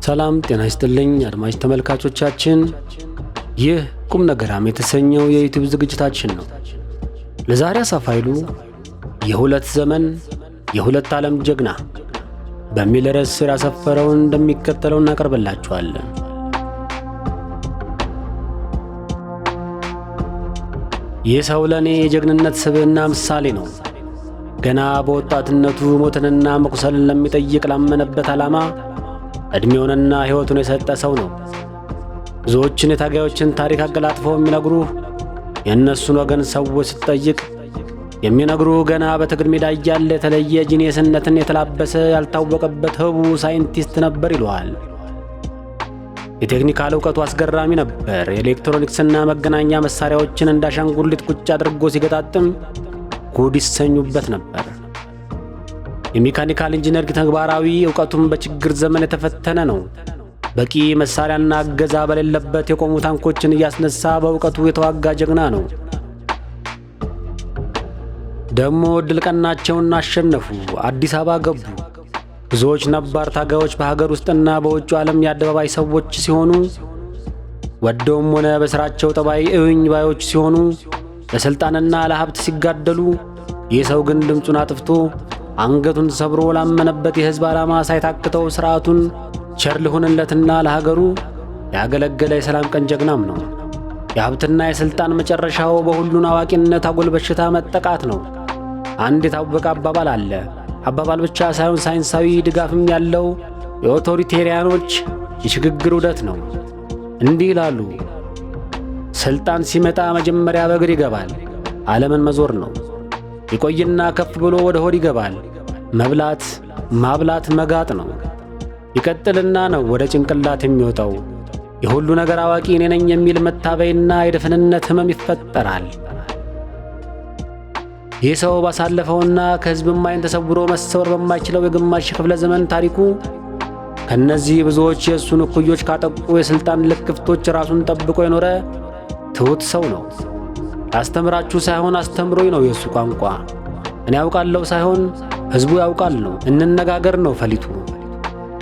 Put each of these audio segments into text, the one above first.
ሰላም ጤና ይስጥልኝ አድማጭ ተመልካቾቻችን፣ ይህ ቁም ነገራም የተሰኘው የዩቲዩብ ዝግጅታችን ነው። ለዛሬ አሳፋይሉ የሁለት ዘመን የሁለት ዓለም ጀግና በሚል ርዕስ ስር ያሰፈረውን እንደሚከተለው እናቀርብላችኋለን። ይህ ሰው ለእኔ የጀግንነት ስብዕና ምሳሌ ነው። ገና በወጣትነቱ ሞትንና መቁሰልን ለሚጠይቅ ላመነበት ዓላማ ዕድሜውንና ሕይወቱን የሰጠ ሰው ነው። ብዙዎችን የታጋዮችን ታሪክ አገላጥፈው የሚነግሩህ የእነሱን ወገን ሰዎች ስትጠይቅ የሚነግሩህ ገና በትግል ሜዳ እያለ የተለየ ጂኒየስነትን የተላበሰ ያልታወቀበት ህቡ ሳይንቲስት ነበር ይለዋል። የቴክኒካል ዕውቀቱ አስገራሚ ነበር። የኤሌክትሮኒክስና መገናኛ መሳሪያዎችን እንዳሻንጉሊት ቁጭ አድርጎ ሲገጣጥም ጉድ ይሰኙበት ነበር። የሜካኒካል ኢንጂነሪንግ ተግባራዊ ዕውቀቱም በችግር ዘመን የተፈተነ ነው። በቂ መሳሪያና እገዛ በሌለበት የቆሙ ታንኮችን እያስነሳ በዕውቀቱ የተዋጋ ጀግና ነው። ደግሞ ዕድል ቀናቸውና አሸነፉ። አዲስ አበባ ገቡ። ብዙዎች ነባር ታጋዮች በሀገር ውስጥና በውጭ ዓለም የአደባባይ ሰዎች ሲሆኑ፣ ወደውም ሆነ በሥራቸው ጠባይ እውኝ ባዮች ሲሆኑ፣ ለሥልጣንና ለሀብት ሲጋደሉ፣ ይህ ሰው ግን ድምፁን አጥፍቶ አንገቱን ሰብሮ ላመነበት የሕዝብ ዓላማ ሳይታክተው ሥርዓቱን ቸር ልሁንለትና ለሀገሩ ያገለገለ የሰላም ቀን ጀግናም ነው። የሀብትና የሥልጣን መጨረሻው በሁሉን አዋቂነት አጉል በሽታ መጠቃት ነው። አንድ የታወቀ አባባል አለ። አባባል ብቻ ሳይሆን ሳይንሳዊ ድጋፍም ያለው የኦቶሪቴሪያኖች የሽግግር ውደት ነው። እንዲህ ይላሉ፣ ሥልጣን ሲመጣ መጀመሪያ በእግር ይገባል። ዓለምን መዞር ነው። ይቆይና ከፍ ብሎ ወደ ሆድ ይገባል። መብላት፣ ማብላት፣ መጋጥ ነው። ይቀጥልና ነው ወደ ጭንቅላት የሚወጣው። የሁሉ ነገር አዋቂ እኔ ነኝ የሚል መታበይና የደፍንነት ሕመም ይፈጠራል። ይህ ሰው ባሳለፈውና ከሕዝብም ዓይን ተሰውሮ መሰወር በማይችለው የግማሽ ክፍለ ዘመን ታሪኩ ከእነዚህ ብዙዎች የእሱን እኩዮች ካጠቁ የሥልጣን ልክፍቶች ራሱን ጠብቆ የኖረ ትሑት ሰው ነው። ላስተምራችሁ ሳይሆን አስተምሮኝ ነው የእሱ ቋንቋ። እኔ ያውቃለሁ ሳይሆን ሕዝቡ ያውቃል ነው። እንነጋገር ነው ፈሊጡ።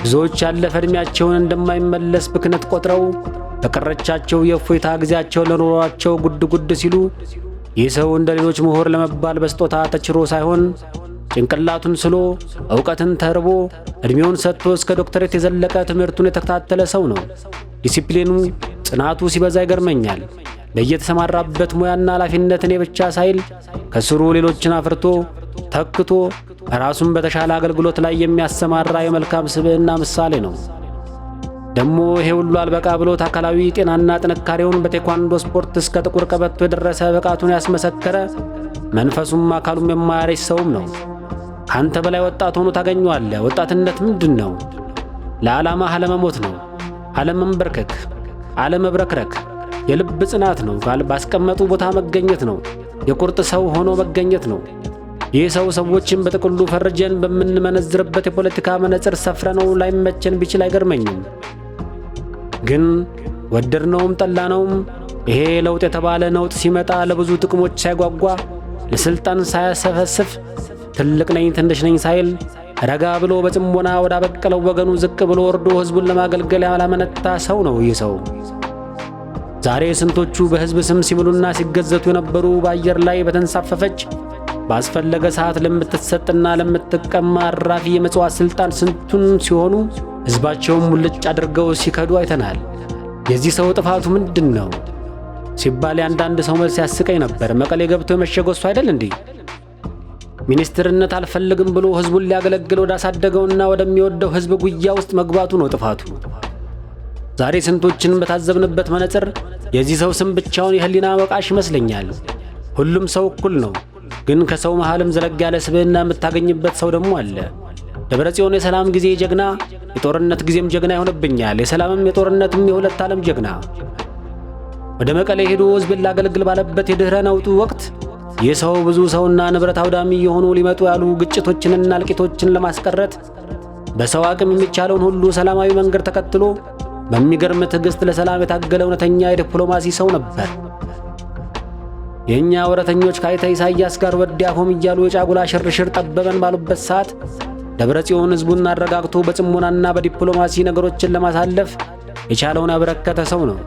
ብዙዎች ያለፈ ዕድሜያቸውን እንደማይመለስ ብክነት ቆጥረው በቀረቻቸው የእፎይታ ጊዜያቸው ለኑሯቸው ጉድ ጉድ ሲሉ፣ ይህ ሰው እንደ ሌሎች ምሁር ለመባል በስጦታ ተችሮ ሳይሆን ጭንቅላቱን ስሎ ዕውቀትን ተርቦ ዕድሜውን ሰጥቶ እስከ ዶክተሬት የዘለቀ ትምህርቱን የተከታተለ ሰው ነው። ዲሲፕሊኑ፣ ጽናቱ ሲበዛ ይገርመኛል። በየተሰማራበት ሙያና ኃላፊነት እኔ ብቻ ሳይል ከስሩ ሌሎችን አፍርቶ ተክቶ ራሱን በተሻለ አገልግሎት ላይ የሚያሰማራ የመልካም ስብዕና ምሳሌ ነው። ደግሞ ይሄ ሁሉ አልበቃ ብሎት አካላዊ ጤናና ጥንካሬውን በቴኳንዶ ስፖርት እስከ ጥቁር ቀበቶ የደረሰ ብቃቱን ያስመሰከረ መንፈሱም አካሉም የማያረጅ ሰውም ነው። ካንተ በላይ ወጣት ሆኖ ታገኘዋለህ። ወጣትነት ምንድን ነው? ለዓላማህ አለመሞት ነው። አለመንበርከክ፣ አለመብረክረክ የልብ ጽናት ነው። ባስቀመጡ ቦታ መገኘት ነው። የቁርጥ ሰው ሆኖ መገኘት ነው። ይህ ሰው ሰዎችን በጥቅሉ ፈርጀን በምንመነዝርበት የፖለቲካ መነጽር ሰፍረነው ላይመቸን ቢችል አይገርመኝም። ግን ወደድነውም ጠላነውም ይሄ ለውጥ የተባለ ነውጥ ሲመጣ ለብዙ ጥቅሞች ሳይጓጓ፣ ለሥልጣን ሳያሰፈስፍ፣ ትልቅ ነኝ ትንሽ ነኝ ሳይል ረጋ ብሎ በጽሞና ወዳበቀለው ወገኑ ዝቅ ብሎ ወርዶ ሕዝቡን ለማገልገል ያላመነታ ሰው ነው ይህ ሰው። ዛሬ ስንቶቹ በሕዝብ ስም ሲምሉና ሲገዘቱ የነበሩ በአየር ላይ በተንሳፈፈች ባስፈለገ ሰዓት ለምትሰጥና ለምትቀማ አራፊ የመጽዋት ሥልጣን ስንቱን ሲሆኑ ሕዝባቸውን ሙልጭ አድርገው ሲከዱ አይተናል። የዚህ ሰው ጥፋቱ ምንድን ነው ሲባል የአንዳንድ ሰው መልስ ያስቀኝ ነበር። መቀሌ ገብቶ የመሸገው እሱ አይደል እንዴ? ሚኒስትርነት አልፈልግም ብሎ ሕዝቡን ሊያገለግል ወዳሳደገውና ወደሚወደው ሕዝብ ጉያ ውስጥ መግባቱ ነው ጥፋቱ። ዛሬ ስንቶችን በታዘብንበት መነጽር የዚህ ሰው ስም ብቻውን የህሊና ወቃሽ ይመስለኛል። ሁሉም ሰው እኩል ነው። ግን ከሰው መሃልም ዘለግ ያለ ስብዕና የምታገኝበት ሰው ደግሞ አለ። ደብረጽዮን የሰላም ጊዜ ጀግና፣ የጦርነት ጊዜም ጀግና ይሆንብኛል። የሰላምም የጦርነትም የሁለት ዓለም ጀግና። ወደ መቀሌ ሄዶ ሕዝብን ላገልግል ባለበት የድኅረ ነውጡ ወቅት ይህ ሰው ብዙ ሰውና ንብረት አውዳሚ የሆኑ ሊመጡ ያሉ ግጭቶችንና እልቂቶችን ለማስቀረት በሰው አቅም የሚቻለውን ሁሉ ሰላማዊ መንገድ ተከትሎ በሚገርም ትዕግሥት ለሰላም የታገለ እውነተኛ የዲፕሎማሲ ሰው ነበር። የእኛ ወረተኞች ከአይተ ኢሳያስ ጋር ወዲያ ሆም እያሉ የጫጉላ ሽርሽር ጠበበን ባሉበት ሰዓት ደብረጽዮን ሕዝቡን አረጋግቶ በጽሞናና በዲፕሎማሲ ነገሮችን ለማሳለፍ የቻለውን ያበረከተ ሰው ነው።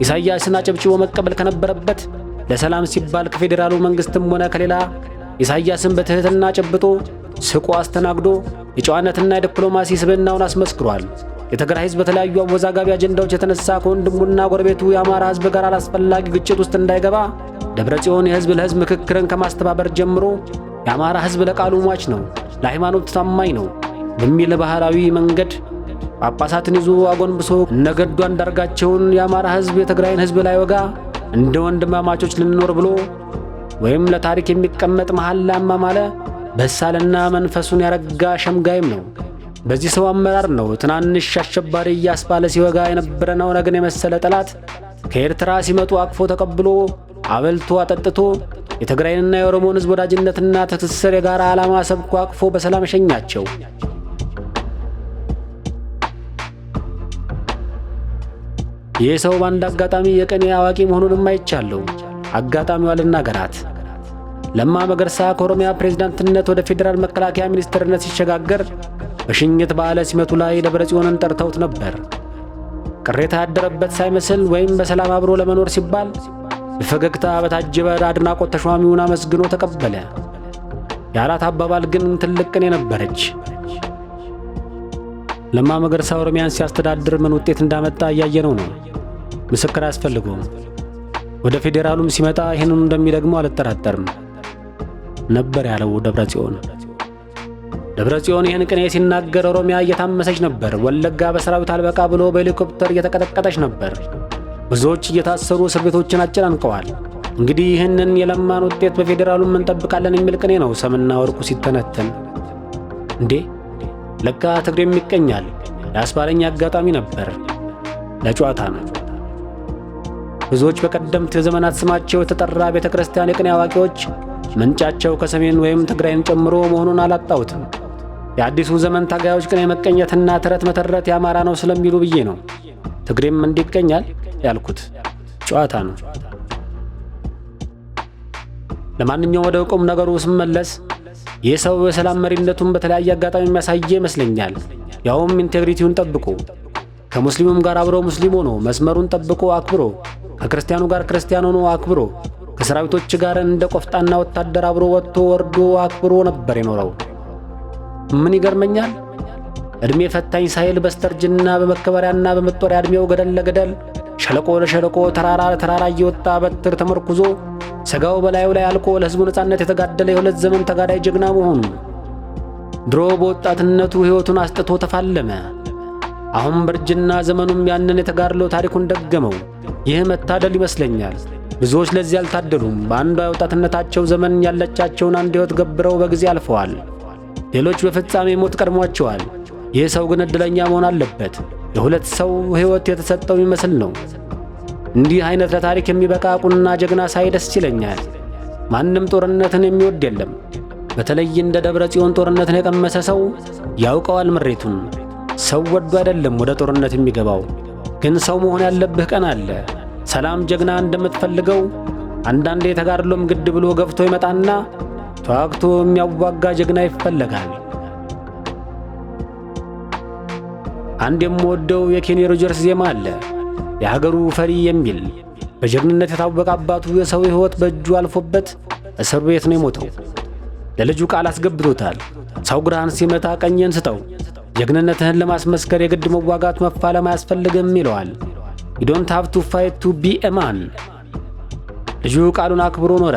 ኢሳያስን አጨብጭቦ መቀበል ከነበረበት ለሰላም ሲባል ከፌዴራሉ መንግስትም ሆነ ከሌላ ኢሳያስን በትህትና ጨብጦ ስቆ አስተናግዶ የጨዋነትና የዲፕሎማሲ ስብዕናውን አስመስክሯል። የትግራይ ሕዝብ በተለያዩ አወዛጋቢ አጀንዳዎች የተነሳ ከወንድሙና ጎረቤቱ የአማራ ሕዝብ ጋር አላስፈላጊ ግጭት ውስጥ እንዳይገባ ደብረጽዮን የሕዝብ ለሕዝብ ምክክርን ከማስተባበር ጀምሮ የአማራ ሕዝብ ለቃሉ ሟች ነው፣ ለሃይማኖት ታማኝ ነው በሚል ባህላዊ መንገድ ጳጳሳትን ይዞ አጎንብሶ እነገዱ አንዳርጋቸውን የአማራ ሕዝብ የትግራይን ሕዝብ ላይ ወጋ እንደ ወንድማማቾች ልንኖር ብሎ ወይም ለታሪክ የሚቀመጥ መሐላ ማማለ በሳልና መንፈሱን ያረጋ ሸምጋይም ነው። በዚህ ሰው አመራር ነው ትናንሽ አሸባሪ እያስባለ ሲወጋ የነበረን ኦነግን የመሰለ ጠላት ከኤርትራ ሲመጡ አቅፎ ተቀብሎ አበልቶ አጠጥቶ የትግራይንና የኦሮሞን ሕዝብ ወዳጅነትና ትስስር የጋራ ዓላማ ሰብኮ አቅፎ በሰላም ሸኛቸው። ይህ ሰው በአንድ አጋጣሚ የቅኔ አዋቂ መሆኑንም አይቻለሁ። አጋጣሚዋ ልናገራት። ለማ መገርሳ ከኦሮሚያ ፕሬዝዳንትነት ወደ ፌዴራል መከላከያ ሚኒስትርነት ሲሸጋገር በሽኝት በዓለ ሲመቱ ላይ ደብረጽዮንን ጠርተውት ነበር። ቅሬታ ያደረበት ሳይመስል ወይም በሰላም አብሮ ለመኖር ሲባል በፈገግታ በታጀበ አድናቆት ተሿሚውን አመስግኖ ተቀበለ። የአራት አባባል ግን ትልቅ ቅኔ ነበረች። ለማ መገርሳ ኦሮሚያን ሲያስተዳድር ምን ውጤት እንዳመጣ እያየነው ነው። ምስክር አያስፈልገውም። ወደ ፌዴራሉም ሲመጣ ይህንኑ እንደሚደግመው አልጠራጠርም ነበር ያለው ደብረጽዮን ይህን ቅኔ ሲናገር ኦሮሚያ እየታመሰች ነበር። ወለጋ በሰራዊት አልበቃ ብሎ በሄሊኮፕተር እየተቀጠቀጠች ነበር። ብዙዎች እየታሰሩ እስር ቤቶችን አጨናንቀዋል። እንግዲህ ይህንን የለማን ውጤት በፌዴራሉም እንጠብቃለን የሚል ቅኔ ነው ሰምና ወርቁ ሲተነተን። እንዴ ለካ ትግሬም ይቀኛል ያስባለኝ አጋጣሚ ነበር። ለጨዋታ ነው። ብዙዎች በቀደምት ዘመናት ስማቸው የተጠራ ቤተ ክርስቲያን የቅኔ አዋቂዎች ምንጫቸው ከሰሜን ወይም ትግራይን ጨምሮ መሆኑን አላጣሁትም። የአዲሱ ዘመን ታጋዮች ቅኔ መቀኘትና ተረት መተረት የአማራ ነው ስለሚሉ ብዬ ነው ትግሬም እንዲቀኛል ያልኩት። ጨዋታ ነው። ለማንኛውም ወደ ቁም ነገሩ ስመለስ ይህ ሰው የሰላም መሪነቱን በተለያየ አጋጣሚ የሚያሳየ ይመስለኛል። ያውም ኢንቴግሪቲውን ጠብቆ ከሙስሊሙም ጋር አብሮ ሙስሊም ሆኖ መስመሩን ጠብቆ አክብሮ ከክርስቲያኑ ጋር ክርስቲያን ሆኖ አክብሮ ከሰራዊቶች ጋር እንደ ቆፍጣና ወታደር አብሮ ወጥቶ ወርዶ አክብሮ ነበር የኖረው። ምን ይገርመኛል፣ እድሜ ፈታኝ ሳይል በስተርጅና በመከበሪያና በመጦሪያ እድሜው ገደል ለገደል ሸለቆ ለሸለቆ ተራራ ለተራራ እየወጣ በትር ተመርኩዞ ሰጋው በላዩ ላይ አልቆ ለሕዝቡ ነጻነት የተጋደለ የሁለት ዘመን ተጋዳይ ጀግና መሆኑ። ድሮ በወጣትነቱ ሕይወቱን አስጥቶ ተፋለመ። አሁን በርጅና ዘመኑም ያንን የተጋድሎ ታሪኩን ደገመው። ይህ መታደል ይመስለኛል። ብዙዎች ለዚህ አልታደሉም። በአንዷ የወጣትነታቸው ዘመን ያለቻቸውን አንድ ሕይወት ገብረው በጊዜ አልፈዋል። ሌሎች በፍጻሜ ሞት ቀድሟቸዋል። ይህ ሰው ግን ዕድለኛ መሆን አለበት። የሁለት ሰው ሕይወት የተሰጠው ይመስል ነው። እንዲህ አይነት ለታሪክ የሚበቃ ቁና ጀግና ሳይ ደስ ይለኛል። ማንም ጦርነትን የሚወድ የለም። በተለይ እንደ ደብረጽዮን ጦርነትን የቀመሰ ሰው ያውቀዋል ምሬቱን። ሰው ወዶ አይደለም ወደ ጦርነት የሚገባው። ግን ሰው መሆን ያለብህ ቀን አለ። ሰላም ጀግና እንደምትፈልገው አንዳንዴ ተጋድሎም ግድ ብሎ ገፍቶ ይመጣና ተዋግቶ የሚያዋጋ ጀግና ይፈለጋል። አንድ የምወደው የኬኒ ሮጀርስ ዜማ አለ፣ የሀገሩ ፈሪ የሚል። በጀግንነት የታወቀ አባቱ የሰው ሕይወት በእጁ አልፎበት እስር ቤት ነው የሞተው። ለልጁ ቃል አስገብቶታል። ሰው ግራህን ሲመታ ቀኝን ስጠው፣ ጀግንነትህን ለማስመስከር የግድ መዋጋት መፋለም አያስፈልግም ይለዋል። you don't have to fight to be a man። ልጁ ቃሉን አክብሮ ኖረ።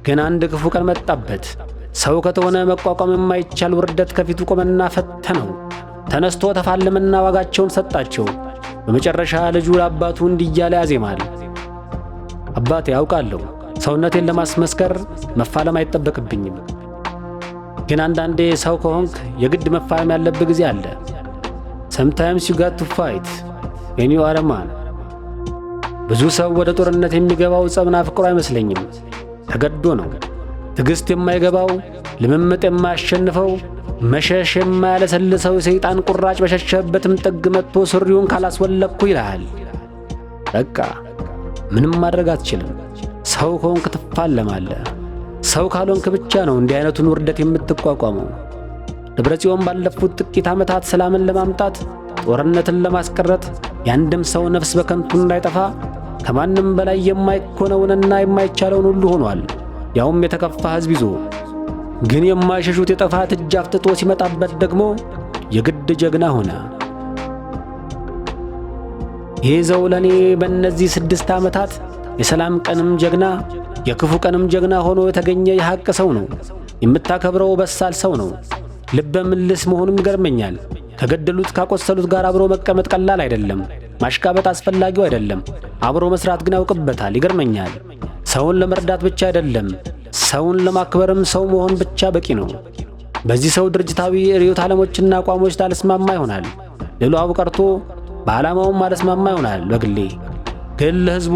ግን አንድ ክፉ ቀን መጣበት። ሰው ከተሆነ መቋቋም የማይቻል ውርደት ከፊቱ ቆመና ፈተነው። ተነስቶ ተፋለመና ዋጋቸውን ሰጣቸው። በመጨረሻ ልጁ ለአባቱ እንዲህ እያለ ያዜማል። አባቴ ያውቃለሁ፣ ሰውነቴን ለማስመስከር መፋለም አይጠበቅብኝም። ግን አንዳንዴ ሰው ከሆንክ የግድ መፋለም ያለብህ ጊዜ አለ። sometimes you got to fight when you are a man። ብዙ ሰው ወደ ጦርነት የሚገባው ጸብና ፍቅሩ አይመስለኝም፣ ተገዶ ነው። ትዕግስት የማይገባው ልምምጥ የማያሸንፈው መሸሽ የማያለሰልሰው ሰይጣን ቁራጭ በሸሸበትም ጥግ መጥቶ ሱሪውን ካላስወለቅኩ ይልሃል። በቃ ምንም ማድረግ አትችልም። ሰው ከሆንክ ትፋለማለህ። ሰው ካልሆንክ ብቻ ነው እንዲህ አይነቱን ውርደት የምትቋቋመው። ደብረጽዮን ባለፉት ጥቂት ዓመታት ሰላምን ለማምጣት ጦርነትን ለማስቀረት የአንድም ሰው ነፍስ በከንቱ እንዳይጠፋ ከማንም በላይ የማይኮነውንና የማይቻለውን ሁሉ ሆኗል። ያውም የተከፋ ሕዝብ ይዞ ግን የማይሸሹት የጥፋት እጅ አፍጥጦ ሲመጣበት ደግሞ የግድ ጀግና ሆነ። ይህ ሰው ለእኔ በእነዚህ 6 ዓመታት የሰላም ቀንም ጀግና የክፉ ቀንም ጀግና ሆኖ የተገኘ የሐቅ ሰው ነው። የምታከብረው በሳል ሰው ነው። ልበ ምልስ መሆኑም ይገርመኛል። ከገደሉት ካቆሰሉት ጋር አብሮ መቀመጥ ቀላል አይደለም። ማሽቃበጥ አስፈላጊው አይደለም። አብሮ መስራት ግን ያውቅበታል። ይገርመኛል። ሰውን ለመርዳት ብቻ አይደለም፣ ሰውን ለማክበርም ሰው መሆን ብቻ በቂ ነው። በዚህ ሰው ድርጅታዊ ርዕዮተ ዓለሞችና አቋሞች ላልስማማ ይሆናል። ሌላው ቀርቶ በዓላማውም አልስማማ ይሆናል። በግሌ ግን ለሕዝቡ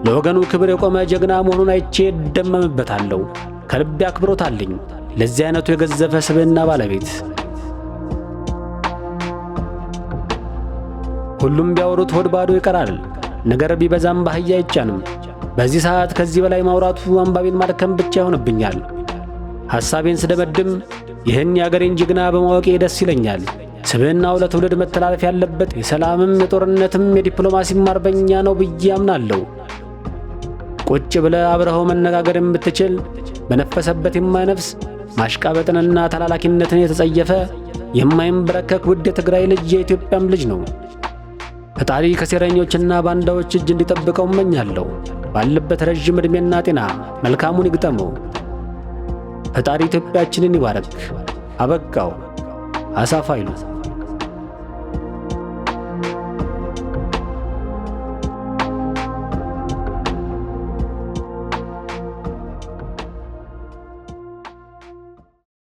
ለወገኑ ክብር የቆመ ጀግና መሆኑን አይቼ እደመምበታለሁ። ከልቤ አክብሮት አለኝ ለዚህ አይነቱ የገዘፈ ስብዕና ባለቤት። ሁሉም ቢያወሩት ሆድ ባዶ ይቀራል። ነገር ቢበዛም ባህያ አይጫንም። በዚህ ሰዓት ከዚህ በላይ ማውራቱ አንባቢን ማድከም ብቻ ይሆንብኛል። ሐሳቤን ስደመድም ይህን የአገሬን ጀግና በማወቄ ደስ ይለኛል። ስብዕናው ለትውልድ መተላለፍ ያለበት የሰላምም የጦርነትም የዲፕሎማሲም አርበኛ ነው ብዬ አምናለሁ። ቁጭ ብለህ አብረኸው መነጋገር የምትችል በነፈሰበት የማይነፍስ ማሽቃበጥንና ተላላኪነትን የተጸየፈ የማይንበረከክ ውድ የትግራይ ልጅ የኢትዮጵያም ልጅ ነው። ፈጣሪ ከሴረኞችና ባንዳዎች እጅ እንዲጠብቀው እመኛለሁ። ባለበት ረዥም ዕድሜና ጤና መልካሙን ይግጠመው። ፈጣሪ ኢትዮጵያችንን ይባረክ። አበቃው። አሳፍ ኃይሉ